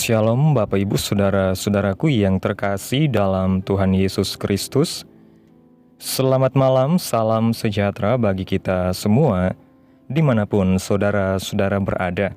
Shalom Bapak Ibu Saudara-saudaraku yang terkasih dalam Tuhan Yesus Kristus. Selamat malam, salam sejahtera bagi kita semua dimanapun saudara-saudara berada.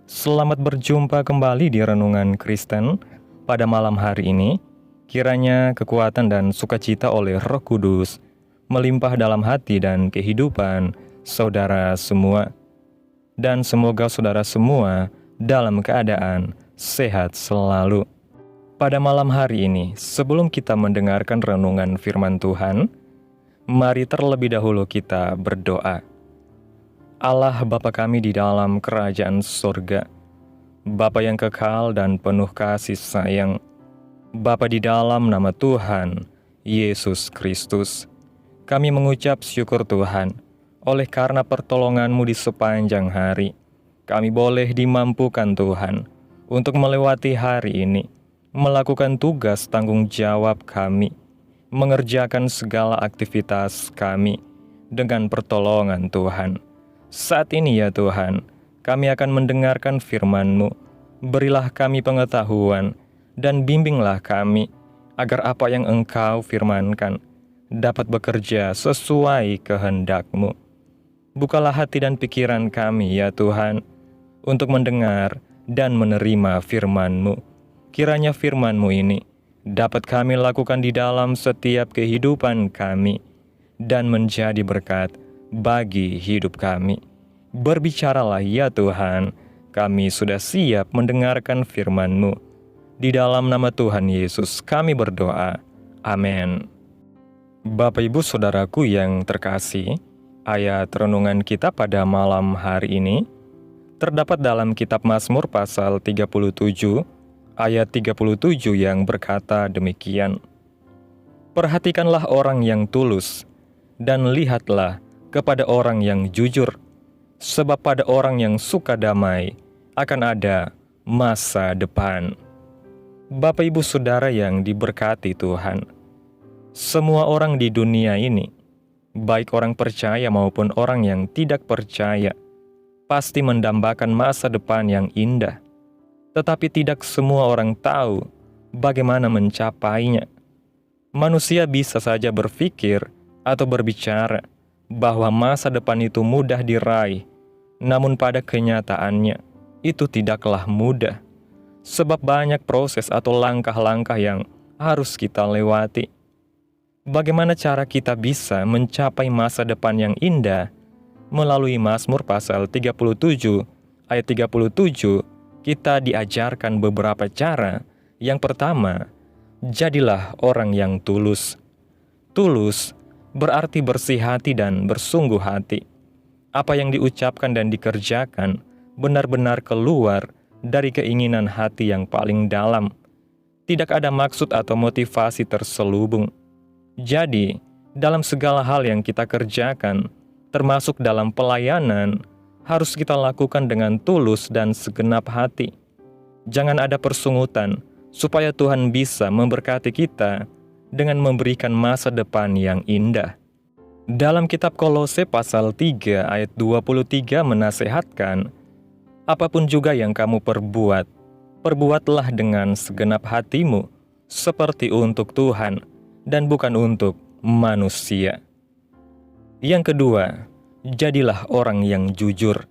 Selamat berjumpa kembali di Renungan Kristen pada malam hari ini. Kiranya kekuatan dan sukacita oleh Roh Kudus melimpah dalam hati dan kehidupan saudara semua. Dan semoga saudara semua dalam keadaan sehat selalu. Pada malam hari ini, sebelum kita mendengarkan renungan firman Tuhan, mari terlebih dahulu kita berdoa. Allah Bapa kami di dalam kerajaan surga, Bapa yang kekal dan penuh kasih sayang, Bapa di dalam nama Tuhan Yesus Kristus, kami mengucap syukur Tuhan, oleh karena pertolongan-Mu di sepanjang hari, kami boleh dimampukan Tuhan, untuk melewati hari ini, melakukan tugas tanggung jawab kami, mengerjakan segala aktivitas kami dengan pertolongan Tuhan. Saat ini ya Tuhan, kami akan mendengarkan firman-Mu. Berilah kami pengetahuan dan bimbinglah kami, agar apa yang Engkau firmankan dapat bekerja sesuai kehendak-Mu. Bukalah hati dan pikiran kami ya Tuhan, untuk mendengar dan menerima firman-Mu. Kiranya firman-Mu ini dapat kami lakukan di dalam setiap kehidupan kami dan menjadi berkat bagi hidup kami. Berbicaralah ya Tuhan, kami sudah siap mendengarkan firman-Mu. Di dalam nama Tuhan Yesus kami berdoa. Amin. Bapak Ibu Saudaraku yang terkasih, ayat renungan kita pada malam hari ini terdapat dalam kitab Mazmur pasal 37, ayat 37 yang berkata demikian. Perhatikanlah orang yang tulus, dan lihatlah kepada orang yang jujur, sebab pada orang yang suka damai akan ada masa depan. Bapak Ibu Saudara yang diberkati Tuhan, semua orang di dunia ini, baik orang percaya maupun orang yang tidak percaya, pasti mendambakan masa depan yang indah, tetapi tidak semua orang tahu bagaimana mencapainya. Manusia bisa saja berpikir atau berbicara bahwa masa depan itu mudah diraih, namun pada kenyataannya itu tidaklah mudah, sebab banyak proses atau langkah-langkah yang harus kita lewati. Bagaimana cara kita bisa mencapai masa depan yang indah? Melalui Mazmur pasal 37, ayat 37, kita diajarkan beberapa cara. Yang pertama, jadilah orang yang tulus. Tulus berarti bersih hati dan bersungguh hati. Apa yang diucapkan dan dikerjakan benar-benar keluar dari keinginan hati yang paling dalam. Tidak ada maksud atau motivasi terselubung. Jadi, dalam segala hal yang kita kerjakan, termasuk dalam pelayanan, harus kita lakukan dengan tulus dan segenap hati. Jangan ada persungutan, supaya Tuhan bisa memberkati kita dengan memberikan masa depan yang indah. Dalam kitab Kolose pasal 3 ayat 23 menasehatkan, apapun juga yang kamu perbuat, perbuatlah dengan segenap hatimu, seperti untuk Tuhan, dan bukan untuk manusia. Yang kedua, jadilah orang yang jujur.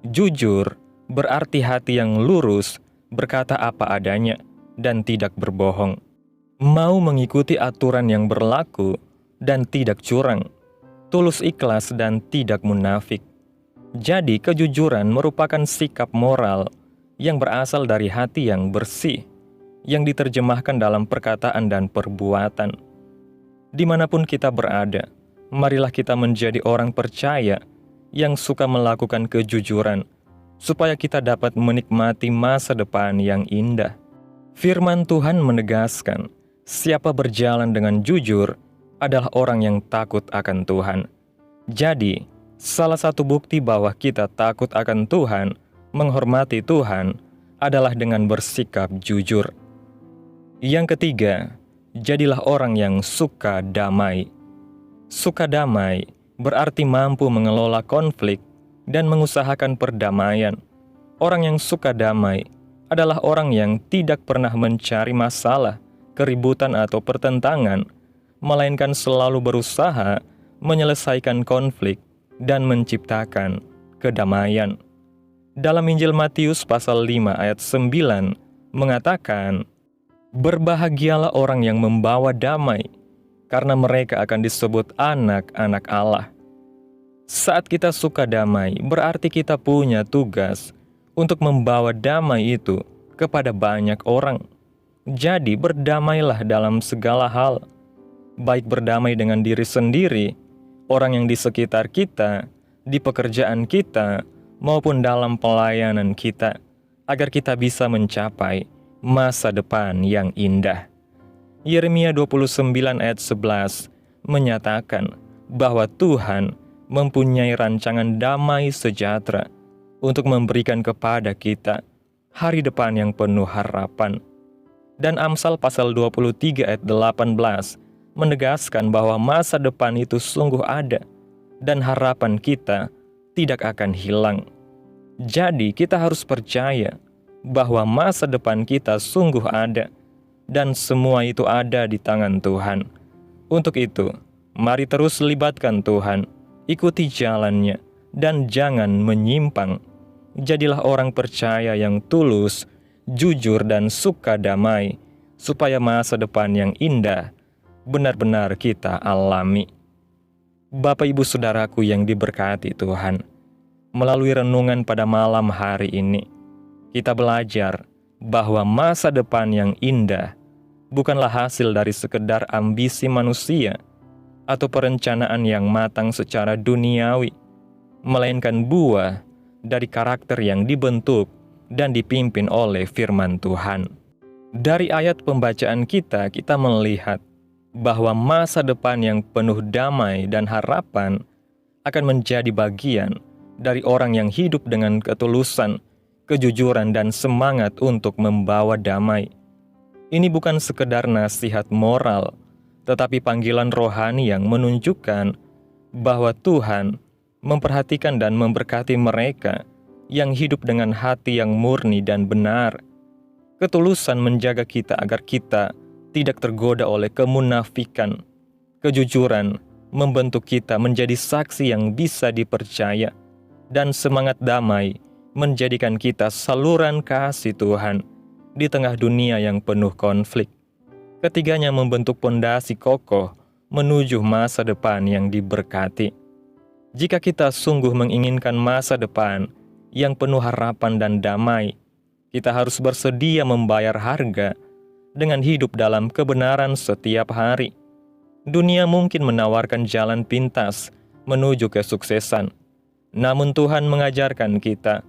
Jujur berarti hati yang lurus, berkata apa adanya, dan tidak berbohong. Mau mengikuti aturan yang berlaku, dan tidak curang. Tulus ikhlas dan tidak munafik. Jadi kejujuran merupakan sikap moral yang berasal dari hati yang bersih, yang diterjemahkan dalam perkataan dan perbuatan. Dimanapun kita berada, marilah kita menjadi orang percaya yang suka melakukan kejujuran, supaya kita dapat menikmati masa depan yang indah. Firman Tuhan menegaskan, siapa berjalan dengan jujur adalah orang yang takut akan Tuhan. Jadi, salah satu bukti bahwa kita takut akan Tuhan, menghormati Tuhan, adalah dengan bersikap jujur. Yang ketiga, jadilah orang yang suka damai. Suka damai berarti mampu mengelola konflik dan mengusahakan perdamaian. Orang yang suka damai adalah orang yang tidak pernah mencari masalah, keributan atau pertentangan, melainkan selalu berusaha menyelesaikan konflik dan menciptakan kedamaian. Dalam Injil Matius pasal 5 ayat 9 mengatakan, "Berbahagialah orang yang membawa damai, karena mereka akan disebut anak-anak Allah." Saat kita suka damai, berarti kita punya tugas untuk membawa damai itu kepada banyak orang. Jadi berdamailah dalam segala hal, baik berdamai dengan diri sendiri, orang yang di sekitar kita, di pekerjaan kita, maupun dalam pelayanan kita, agar kita bisa mencapai masa depan yang indah. Yeremia 29 ayat 11 menyatakan bahwa Tuhan mempunyai rancangan damai sejahtera untuk memberikan kepada kita hari depan yang penuh harapan. Dan Amsal pasal 23 ayat 18 menegaskan bahwa masa depan itu sungguh ada dan harapan kita tidak akan hilang. Jadi kita harus percaya bahwa masa depan kita sungguh ada dan semua itu ada di tangan Tuhan. Untuk itu, mari terus libatkan Tuhan, ikuti jalannya, dan jangan menyimpang. Jadilah orang percaya yang tulus, jujur, dan suka damai, supaya masa depan yang indah benar-benar kita alami. Bapak Ibu Saudaraku yang diberkati Tuhan, melalui renungan pada malam hari ini, kita belajar bahwa masa depan yang indah bukanlah hasil dari sekedar ambisi manusia atau perencanaan yang matang secara duniawi, melainkan buah dari karakter yang dibentuk dan dipimpin oleh firman Tuhan. Dari ayat pembacaan kita melihat bahwa masa depan yang penuh damai dan harapan akan menjadi bagian dari orang yang hidup dengan ketulusan, kejujuran, dan semangat untuk membawa damai. Ini bukan sekedar nasihat moral, tetapi panggilan rohani yang menunjukkan bahwa Tuhan memperhatikan dan memberkati mereka yang hidup dengan hati yang murni dan benar. Ketulusan menjaga kita agar kita tidak tergoda oleh kemunafikan. Kejujuran membentuk kita menjadi saksi yang bisa dipercaya, dan semangat damai menjadikan kita saluran kasih Tuhan di tengah dunia yang penuh konflik. Ketiganya membentuk pondasi kokoh menuju masa depan yang diberkati. Jika kita sungguh menginginkan masa depan yang penuh harapan dan damai, kita harus bersedia membayar harga dengan hidup dalam kebenaran setiap hari. Dunia mungkin menawarkan jalan pintas menuju kesuksesan, namun Tuhan mengajarkan kita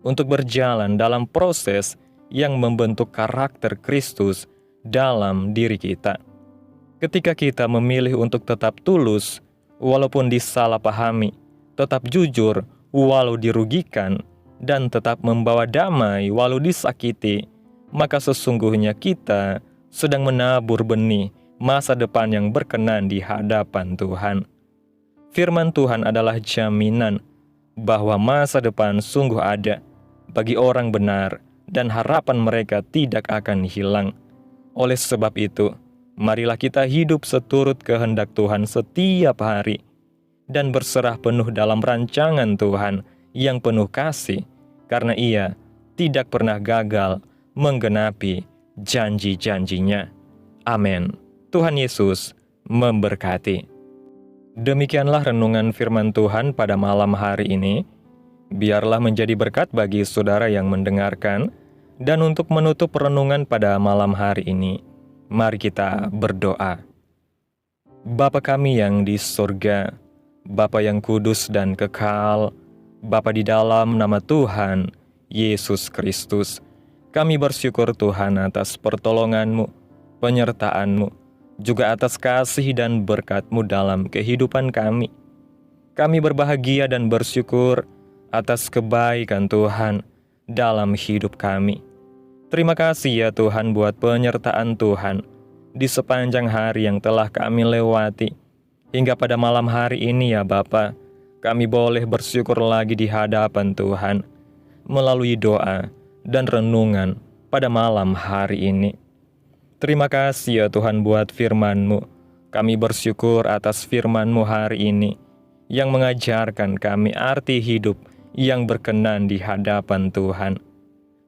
untuk berjalan dalam proses yang membentuk karakter Kristus dalam diri kita. Ketika kita memilih untuk tetap tulus walaupun disalahpahami, tetap jujur walau dirugikan, dan tetap membawa damai walau disakiti, maka sesungguhnya kita sedang menabur benih masa depan yang berkenan di hadapan Tuhan. Firman Tuhan adalah jaminan bahwa masa depan sungguh ada bagi orang benar dan harapan mereka tidak akan hilang. Oleh sebab itu, marilah kita hidup seturut kehendak Tuhan setiap hari dan berserah penuh dalam rancangan Tuhan yang penuh kasih, karena Ia tidak pernah gagal menggenapi janji-janjinya. Amin. Tuhan Yesus memberkati. Demikianlah renungan firman Tuhan pada malam hari ini. Biarlah menjadi berkat bagi saudara yang mendengarkan. Dan untuk menutup renungan pada malam hari ini, mari kita berdoa. Bapa kami yang di surga, Bapa yang kudus dan kekal, Bapa di dalam nama Tuhan Yesus Kristus, kami bersyukur Tuhan atas pertolongan-Mu, penyertaan-Mu, juga atas kasih dan berkat-Mu dalam kehidupan kami. Kami berbahagia dan bersyukur atas kebaikan Tuhan dalam hidup kami. Terima kasih ya Tuhan buat penyertaan Tuhan di sepanjang hari yang telah kami lewati. Hingga pada malam hari ini ya Bapa, kami boleh bersyukur lagi di hadapan Tuhan melalui doa dan renungan pada malam hari ini. Terima kasih ya Tuhan buat firman-Mu. Kami bersyukur atas firman-Mu hari ini yang mengajarkan kami arti hidup yang berkenan di hadapan Tuhan.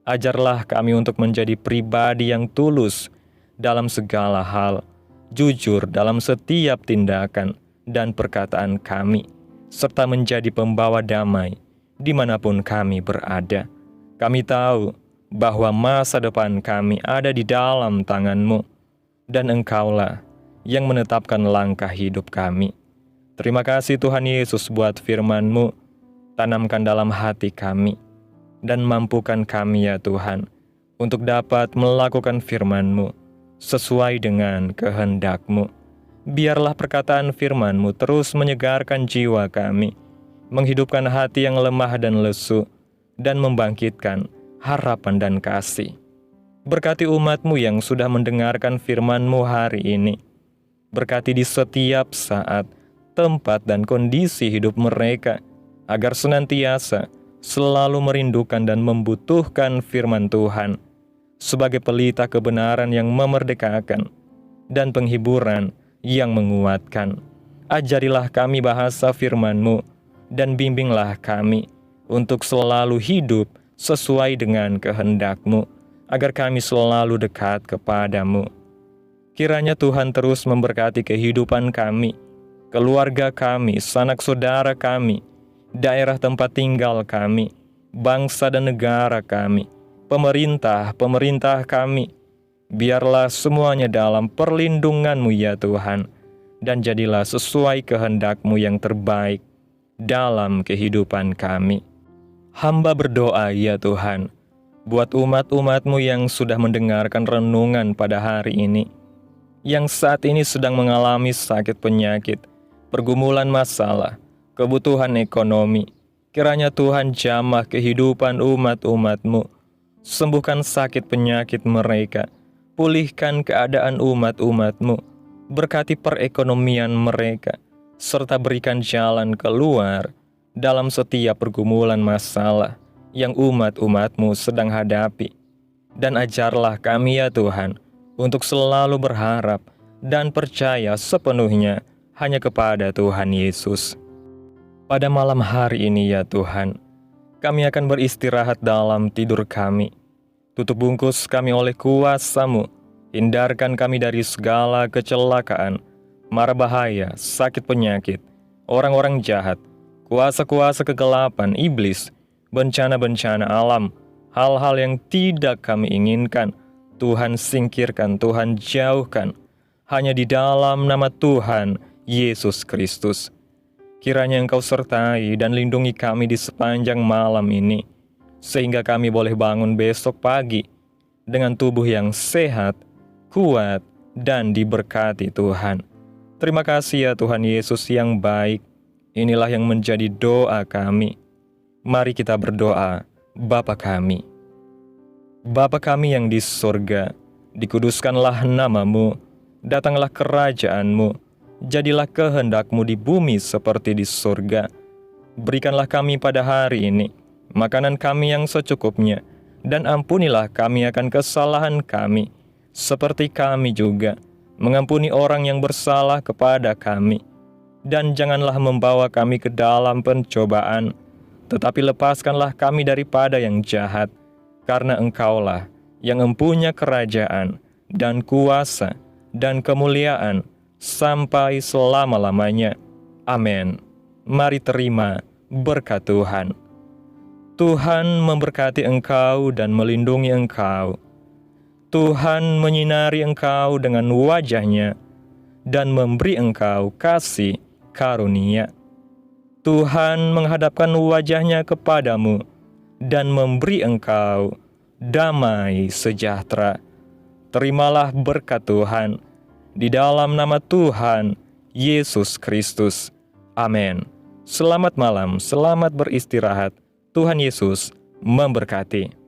Ajarlah kami untuk menjadi pribadi yang tulus dalam segala hal, jujur dalam setiap tindakan dan perkataan kami, serta menjadi pembawa damai dimanapun kami berada. Kami tahu bahwa masa depan kami ada di dalam tangan-Mu, dan Engkaulah yang menetapkan langkah hidup kami. Terima kasih Tuhan Yesus buat firman-Mu, tanamkan dalam hati kami, dan mampukan kami ya Tuhan, untuk dapat melakukan firman-Mu sesuai dengan kehendak-Mu. Biarlah perkataan firman-Mu terus menyegarkan jiwa kami, menghidupkan hati yang lemah dan lesu, dan membangkitkan harapan dan kasih. Berkati umat-Mu yang sudah mendengarkan firman-Mu hari ini. Berkati di setiap saat, tempat, dan kondisi hidup mereka, agar senantiasa selalu merindukan dan membutuhkan firman Tuhan sebagai pelita kebenaran yang memerdekakan dan penghiburan yang menguatkan. Ajarilah kami bahasa firman-Mu dan bimbinglah kami untuk selalu hidup sesuai dengan kehendak-Mu, agar kami selalu dekat kepada-Mu. Kiranya Tuhan terus memberkati kehidupan kami, keluarga kami, sanak saudara kami, daerah tempat tinggal kami, bangsa dan negara kami, pemerintah kami. Biarlah semuanya dalam perlindungan-Mu ya Tuhan, dan jadilah sesuai kehendak-Mu yang terbaik dalam kehidupan kami. Hamba berdoa ya Tuhan, buat umat-umat-Mu yang sudah mendengarkan renungan pada hari ini, yang saat ini sedang mengalami sakit penyakit, pergumulan masalah, kebutuhan ekonomi. Kiranya Tuhan jamah kehidupan umat-umat-Mu, sembuhkan sakit penyakit mereka, pulihkan keadaan umat-umat-Mu, berkati perekonomian mereka, serta berikan jalan keluar dalam setiap pergumulan masalah yang umat-umat-Mu sedang hadapi. Dan ajarlah kami ya Tuhan, untuk selalu berharap dan percaya sepenuhnya hanya kepada Tuhan Yesus. Pada malam hari ini ya Tuhan, kami akan beristirahat dalam tidur kami. Tutup bungkus kami oleh kuasa-Mu, hindarkan kami dari segala kecelakaan, mara bahaya, sakit penyakit, orang-orang jahat, kuasa-kuasa kegelapan, iblis, bencana-bencana alam, hal-hal yang tidak kami inginkan. Tuhan singkirkan, Tuhan jauhkan, hanya di dalam nama Tuhan Yesus Kristus. Kiranya Engkau sertai dan lindungi kami di sepanjang malam ini, sehingga kami boleh bangun besok pagi dengan tubuh yang sehat, kuat, dan diberkati Tuhan. Terima kasih ya Tuhan Yesus yang baik. Inilah yang menjadi doa kami. Mari kita berdoa. Bapa kami. Bapa kami yang di surga, dikuduskanlah nama-Mu, datanglah kerajaan-Mu, jadilah kehendak-Mu di bumi seperti di surga. Berikanlah kami pada hari ini makanan kami yang secukupnya, dan ampunilah kami akan kesalahan kami, seperti kami juga mengampuni orang yang bersalah kepada kami. Dan janganlah membawa kami ke dalam pencobaan, tetapi lepaskanlah kami daripada yang jahat, karena Engkaulah yang mempunyai kerajaan dan kuasa dan kemuliaan sampai selama-lamanya. Amin. Mari terima berkat Tuhan. Tuhan memberkati engkau dan melindungi engkau. Tuhan menyinari engkau dengan wajah-Nya dan memberi engkau kasih karunia. Tuhan menghadapkan wajah-Nya kepadamu dan memberi engkau damai sejahtera. Terimalah berkat Tuhan di dalam nama Tuhan Yesus Kristus. Amin. Selamat malam, selamat beristirahat. Tuhan Yesus memberkati.